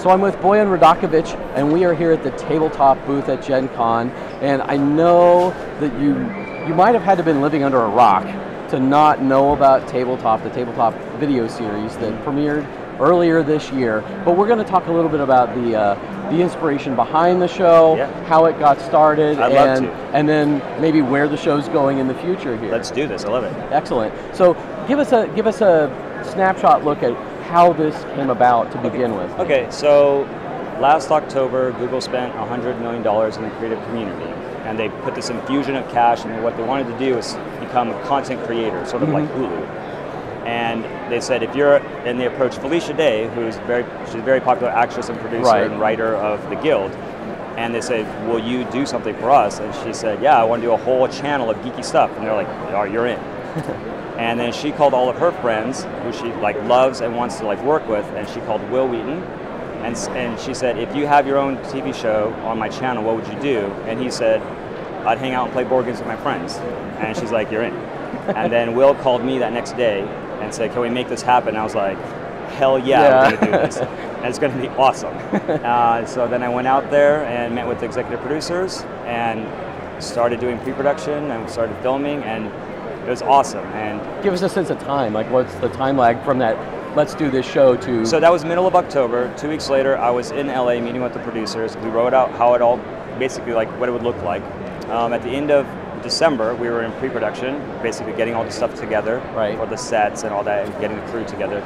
So I'm with Bojan Radakovic, and we are here at the TableTop booth at GenCon. And I know that you might have had to been living under a rock to not know about TableTop, the TableTop video series that premiered earlier this year. But we're going to talk a little bit about the inspiration behind the show, how it got started, and then maybe where the show's going in the future here. Let's do this. I love it. Excellent. So give us a snapshot look at how this came about to begin with. Okay, so last October, Google spent $100 million in the creative community, and they put this infusion of cash, and what they wanted to do is become a content creator, sort of like Hulu. And they said, if you're, and they approached Felicia Day, she's a very popular actress and producer and writer of The Guild, and they said, will you do something for us? And she said, yeah, I want to do a whole channel of geeky stuff. And they're like, oh, you're in. And then she called all of her friends, who she loves and wants to work with, and she called Will Wheaton, and she said, if you have your own TV show on my channel, what would you do? And he said, I'd hang out and play board games with my friends. And she's like, you're in. And then Will called me that next day and said, can we make this happen? And I was like, hell yeah, we're gonna do this. And it's gonna be awesome. So then I went out there and met with the executive producers and started doing pre-production and started filming, and it was awesome. And give us a sense of time, what's the time lag from that let's do this show to... So that was middle of October. 2 weeks later, I was in LA meeting with the producers. We wrote out how it all, basically what it would look like. At the end of December, we were in pre-production, basically getting all the stuff together for the sets and all that, and getting the crew together.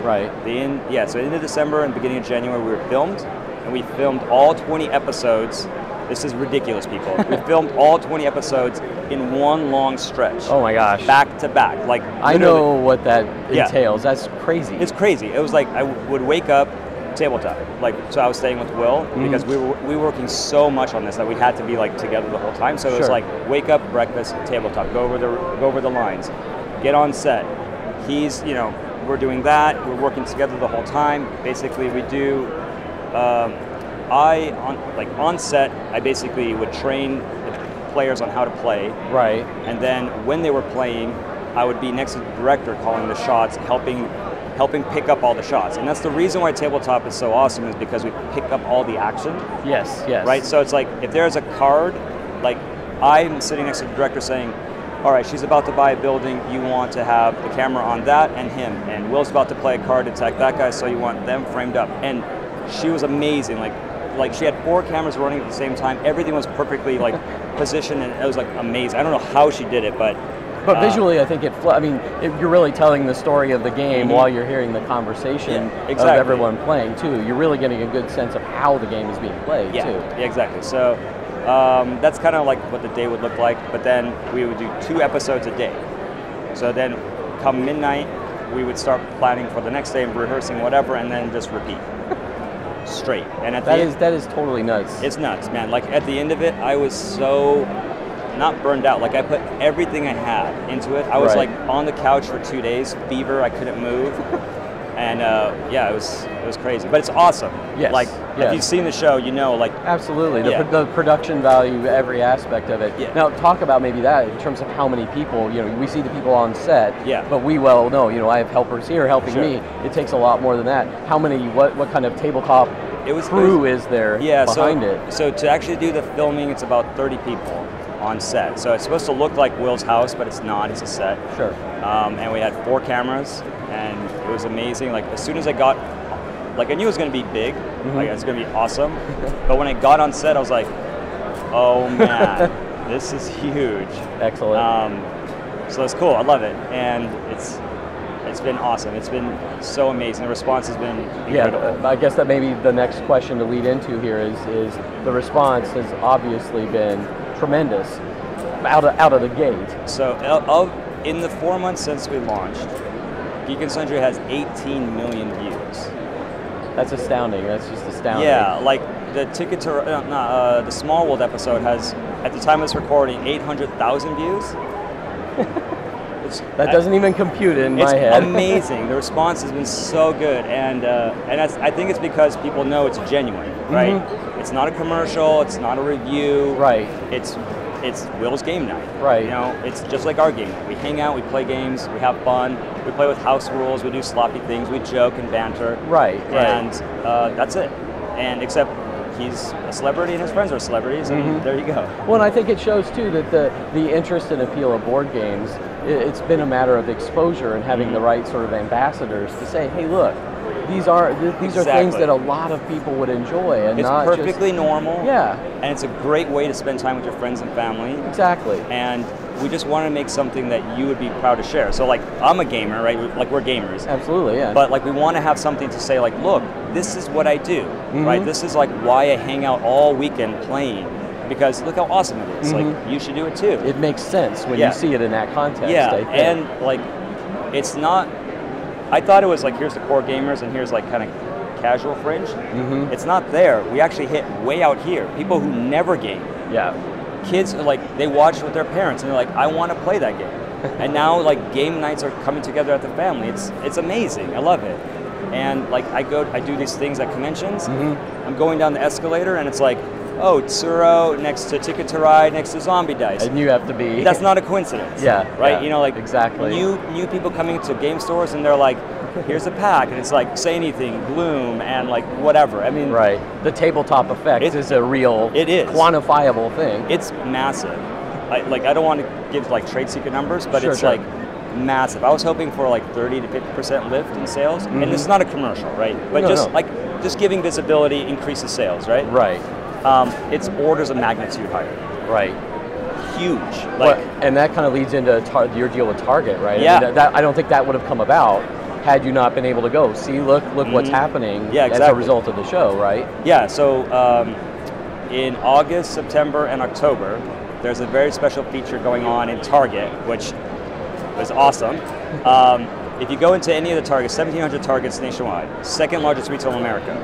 So end of December and beginning of January, we were filmed, and we filmed all 20 episodes. This is ridiculous, people. We filmed all 20 episodes in one long stretch. Oh my gosh. Back to back. I know what that entails. That's crazy. It's crazy. It was I would wake up, TableTop. So I was staying with Will because we were working so much on this that we had to be together the whole time. So it was wake up, breakfast, TableTop, go over the lines, get on set. He's, we're doing that. We're working together the whole time. Basically, we do. On set, I basically would train the players on how to play. And then when they were playing, I would be next to the director calling the shots, helping pick up all the shots. And that's the reason why TableTop is so awesome, is because we pick up all the action. Yes. Right? So it's if there's a card, I'm sitting next to the director saying, all right, she's about to buy a building, you want to have the camera on that and him. And Will's about to play a card to attack that guy, so you want them framed up. And she was amazing. She had 4 cameras running at the same time. Everything was perfectly positioned, and it was amazing. I don't know how she did it, but visually, I think you're really telling the story of the game while you're hearing the conversation of everyone playing too. You're really getting a good sense of how the game is being played too. Yeah, exactly. So that's kind of what the day would look like. But then we would do 2 episodes a day. So then, come midnight, we would start planning for the next day and rehearsing whatever, and then just repeat. Straight. And at that is totally nuts. It's nuts, man. At the end of it, I was so not burned out. I put everything I had into it. I was on the couch for 2 days, fever. I couldn't move, and it was crazy. But it's awesome. Yes. If you've seen the show, absolutely the production value, every aspect of it. Now talk about maybe that in terms of how many people. We see the people on set. But we well know. I have helpers here helping me. It takes a lot more than that. How many? What kind of tabletop crew is there behind it? So to actually do the filming, it's about 30 people on set. So it's supposed to look like Will's house, but it's not. It's a set. Sure. And we had 4 cameras, and it was amazing. As soon as I got, I knew it was going to be big. It's going to be awesome. But when I got on set, I was like, oh man, this is huge. Excellent. So it's cool. I love it, and it's been awesome. It's been so amazing. The response has been incredible. I guess that maybe the next question to lead into here is the response has obviously been tremendous out of the gate. So in the 4 months since we launched, Geek and Sundry has 18 million views. That's astounding. That's just astounding. Yeah, the Ticket to the Small World episode has, at the time of this recording, 800,000 views. That doesn't even compute in my head. It's amazing. The response has been so good, and I think it's because people know it's genuine, right? It's not a commercial. It's not a review. Right. It's Will's game night. Right. It's just like our game night. We hang out, we play games, we have fun, we play with house rules, we do sloppy things, we joke and banter. Right. And that's it. and except he's a celebrity and his friends are celebrities, and there you go. Well, and I think it shows too that the interest and appeal of board games, it's been a matter of exposure and having the right sort of ambassadors to say, hey, look, these are things that a lot of people would enjoy, and it's not perfectly just, normal. Yeah, and it's a great way to spend time with your friends and family. Exactly. And we just want to make something that you would be proud to share. So like, I'm a gamer, right? Like, we're gamers. Absolutely, yeah. But like, we want to have something to say like, look, this is what I do, right? This is like why I hang out all weekend playing, because look how awesome it is. Like, you should do it too. It makes sense when you see it in that context. Yeah, and like, it's not, I thought it was like, here's the core gamers and here's like kind of casual fringe. It's not there. We actually hit way out here. People who never game. Yeah. Kids are like, they watch with their parents and they're like, I want to play that game. And now like game nights are coming together at the family. It's amazing. I love it. And like, I do these things at conventions. I'm going down the escalator and it's like, oh, Tsuro next to Ticket to Ride next to Zombie Dice. And you have to be. That's not a coincidence. Yeah. Right? Yeah, you know, like, exactly. New people coming to game stores and they're like, here's a pack, and it's like, say anything, Gloom, and like whatever. I mean, right. The tabletop effect is a real, quantifiable thing. It's massive. I don't want to give like trade secret numbers, but it's like massive. I was hoping for like 30 to 50% lift in sales, and this is not a commercial, right? But just giving visibility increases sales, right? Right. It's orders of magnitude higher. Right. Huge. Like, and that kind of leads into your deal with Target, right? Yeah. I mean, I don't think that would have come about had you not been able to go, see, look what's happening as a result of the show, right? Yeah, so in August, September, and October, there's a very special feature going on in Target, which was awesome. If you go into any of the Targets, 1,700 Targets nationwide, second largest retail in America.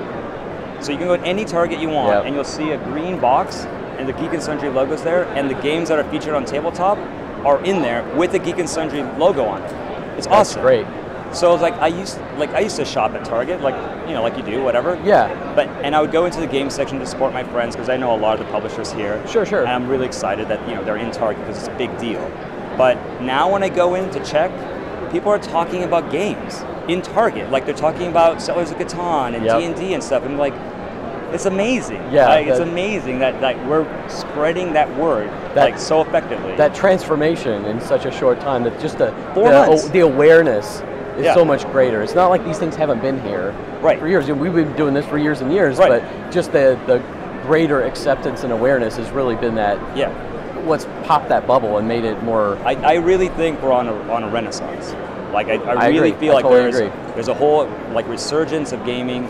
So you can go to any Target you want, and you'll see a green box, and the Geek and Sundry logo's there, and the games that are featured on Tabletop are in there with the Geek and Sundry logo on it. It's awesome. That's great. So like I used to shop at Target, like like you do, whatever. Yeah. And I would go into the game section to support my friends because I know a lot of the publishers here. Sure. And I'm really excited that they're in Target because it's a big deal. But now when I go in to check, people are talking about games in Target, like they're talking about Settlers of Catan and D&D and stuff. And I'm like, it's amazing. Yeah. It's amazing that we're spreading that word so effectively. That transformation in such a short time, that just the awareness is so much greater. It's not like these things haven't been here for years. We've been doing this for years and years, but just the greater acceptance and awareness has really been that. Yeah. What's popped that bubble and made it more. I really think we're on a renaissance. Like I really agree. feel like totally there's a whole like resurgence of gaming,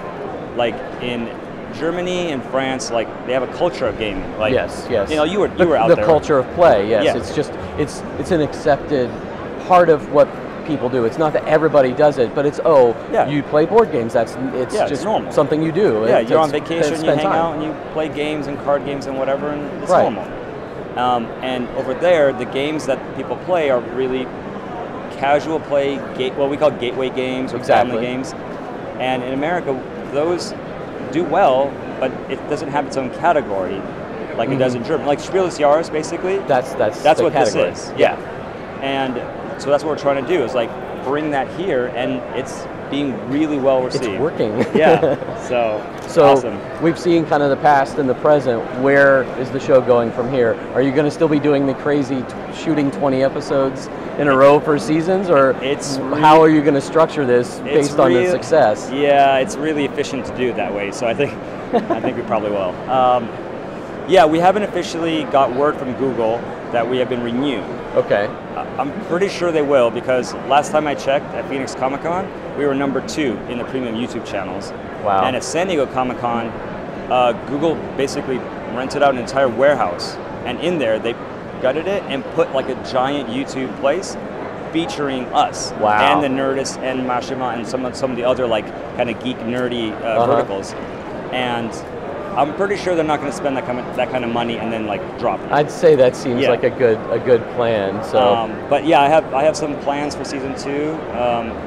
like in Germany and France. Like they have a culture of gaming. Like yes. You were out there. The culture of play. Yes. It's just it's an accepted part of what people do. It's not that everybody does it, but it's you play board games. It's just normal. Something you do. Yeah, you're on vacation, you hang out, and you play games and card games and whatever, and it's normal. And over there, the games that people play are really casual play, what we call gateway games or family games. And in America, those do well, but it doesn't have its own category like it does in Germany. Like Spiel des Jahres, basically. That's what category. This is. Yeah. And so that's what we're trying to do, is like bring that here, and it's being really well received. It's working. So awesome. We've seen kind of the past and the present. Where is the show going from here? Are you going to still be doing the crazy shooting 20 episodes in a row for seasons, or how are you going to structure this based on the success? Yeah, it's really efficient to do it that way, so I think we probably will. We haven't officially got word from Google that we have been renewed. Okay. I'm pretty sure they will, because last time I checked at Phoenix Comic Con, we were #2 in the premium YouTube channels. Wow. And at San Diego Comic Con, Google basically rented out an entire warehouse, and in there they gutted it and put like a giant YouTube place featuring us. Wow. And the Nerdist and Mashima and some of the other like kind of geek nerdy verticals. And I'm pretty sure they're not going to spend that kind of money and then like drop it. I'd say that seems like a good plan. So, but yeah, I have some plans for season 2.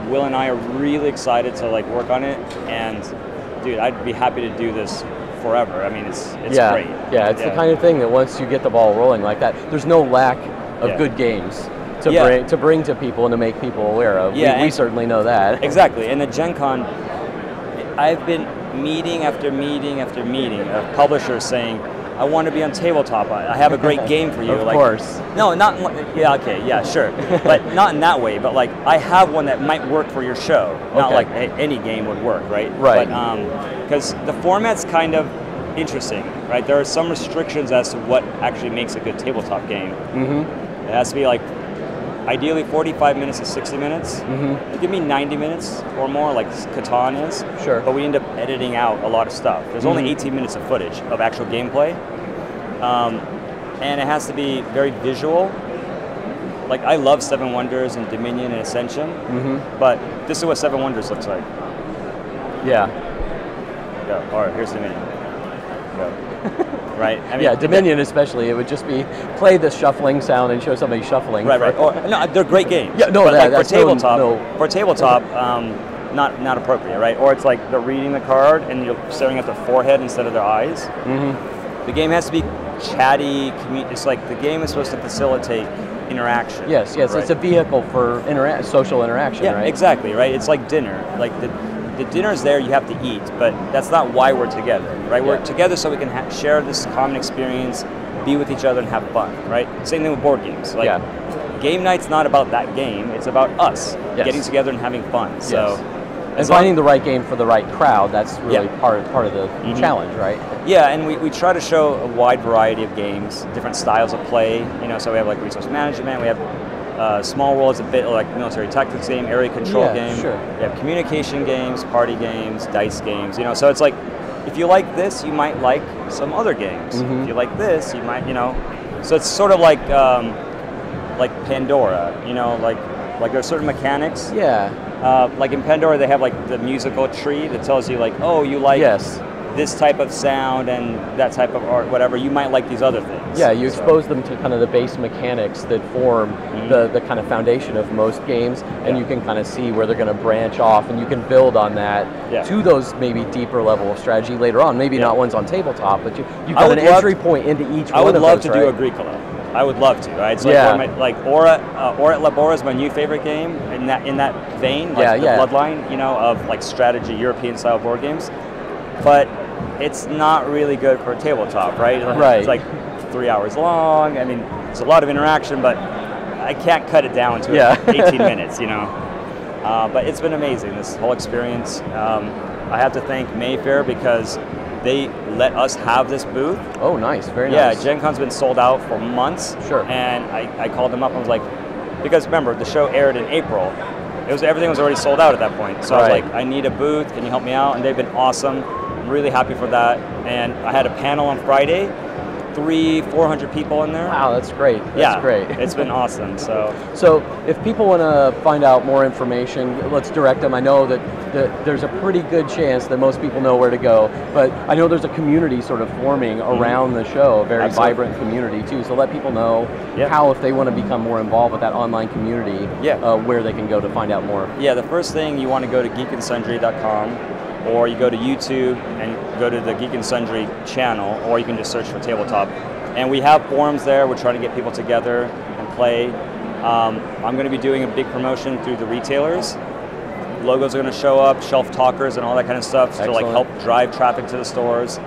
Will and I are really excited to like work on it, and dude, I'd be happy to do this forever. I mean, it's great. Yeah, it's the kind of thing that once you get the ball rolling like that, there's no lack of good games to bring to people and to make people aware of. We certainly know that. Exactly, and at GenCon, I've been meeting after meeting after meeting of publishers saying, I want to be on tabletop. I have a great game for you. Of course. No, not yeah. Okay, yeah, sure, but not in that way. But like, I have one that might work for your show. Not like any game would work, right? Right. But because the format's kind of interesting, right? There are some restrictions as to what actually makes a good tabletop game. Mm-hmm. It has to be like, ideally 45 minutes to 60 minutes. Mm-hmm. Give me 90 minutes or more, like Catan is. Sure. But we end up editing out a lot of stuff. There's only 18 minutes of footage of actual gameplay. And it has to be very visual. Like, I love Seven Wonders and Dominion and Ascension, but this is what Seven Wonders looks like. Yeah. Go. All right, here's Dominion. Go. Right? I mean, yeah, Dominion especially, it would just be play the shuffling sound and show somebody shuffling. Right, right. Or, no, they're great games. Yeah, no, but that, like for tabletop, for tabletop, not appropriate, right? Or it's like they're reading the card and you're staring at their forehead instead of their eyes. Mm-hmm. The game has to be chatty. It's like the game is supposed to facilitate interaction. Yes, yes, right? It's a vehicle for social interaction, yeah, right? Exactly, right? It's like dinner. Like the dinner's there, you have to eat, but that's not why we're together, right? We're together so we can share this common experience, be with each other and have fun, right? Same thing with board games. Like, game night's not about that game, it's about us getting together and having fun. So, and finding the right game for the right crowd, that's really part of the challenge, right? Yeah, and we try to show a wide variety of games, different styles of play, you know, so we have like resource management, we have Small World is a bit like military tactics game, area control game. Sure. We have communication games, party games, dice games. You know, so it's like, if you like this, you might like some other games. If you like this, you might, you know. So it's sort of like Pandora. You know, like there's certain mechanics. Yeah. Like in Pandora, they have like the musical tree that tells you like, oh, you like this type of sound and that type of art, whatever, you might like these other things. Yeah, you expose them to kind of the base mechanics that form the kind of foundation of most games, and you can kind of see where they're going to branch off, and you can build on that to those maybe deeper level of strategy later on. Maybe not ones on tabletop, but you've got an entry point into each one of those. I would love to do Agricola. I would love to, right? So like Aura et Labora is my new favorite game in that vein, like the bloodline, you know, of like strategy, European style board games. But it's not really good for a tabletop, right? It's like 3 hours long. I mean, it's a lot of interaction, but I can't cut it down to 18 minutes, you know. But it's been amazing, this whole experience. I have to thank Mayfair because they let us have this booth. Oh, nice, very nice. Yeah, GenCon's been sold out for months. Sure. And I called them up and was like, because remember, the show aired in April. Everything was already sold out at that point. So I was like, I need a booth, can you help me out? And they've been awesome. I'm really happy for that. And I had a panel on Friday, 300-400 people in there. Wow, that's great. That's great. It's been awesome. So if people want to find out more information, let's direct them. I know that there's a pretty good chance that most people know where to go, but I know there's a community sort of forming around the show, a very vibrant community too. So let people know how, if they want to become more involved with that online community, where they can go to find out more. Yeah, the first thing, you want to go to geekandsundry.com, or you go to YouTube and go to the Geek and Sundry channel, or you can just search for Tabletop. And we have forums there. We're trying to get people together and play. I'm going to be doing a big promotion through the retailers. Logos are going to show up, shelf talkers and all that kind of stuff to like help drive traffic to the stores.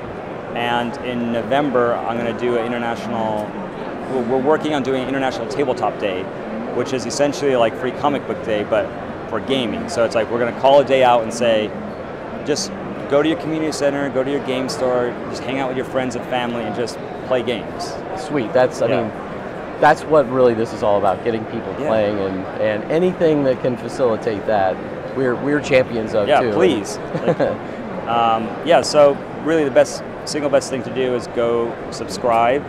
And in November, I'm going to do an international, we're working on doing an International Tabletop Day, which is essentially like Free Comic Book Day, but for gaming. So it's like we're going to call a day out and say, just go to your community center, go to your game store, just hang out with your friends and family and just play games. Sweet. That's, I mean, that's what really this is all about, getting people playing, and anything that can facilitate that, we're champions of too. Yeah, please. Like, so really the single best thing to do is go subscribe,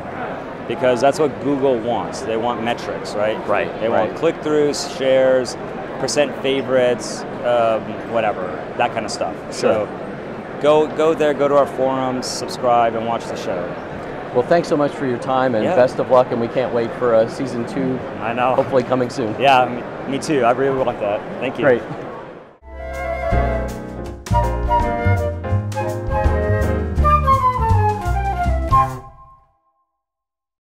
because that's what Google wants. They want metrics, right? Right. They want click-throughs, shares, percent favorites, whatever, that kind of stuff. Sure. So go there, go to our forums, subscribe, and watch the show. Well, thanks so much for your time, and best of luck, and we can't wait for season 2. I know. Hopefully coming soon. Yeah, me too. I really want that. Thank you. Great.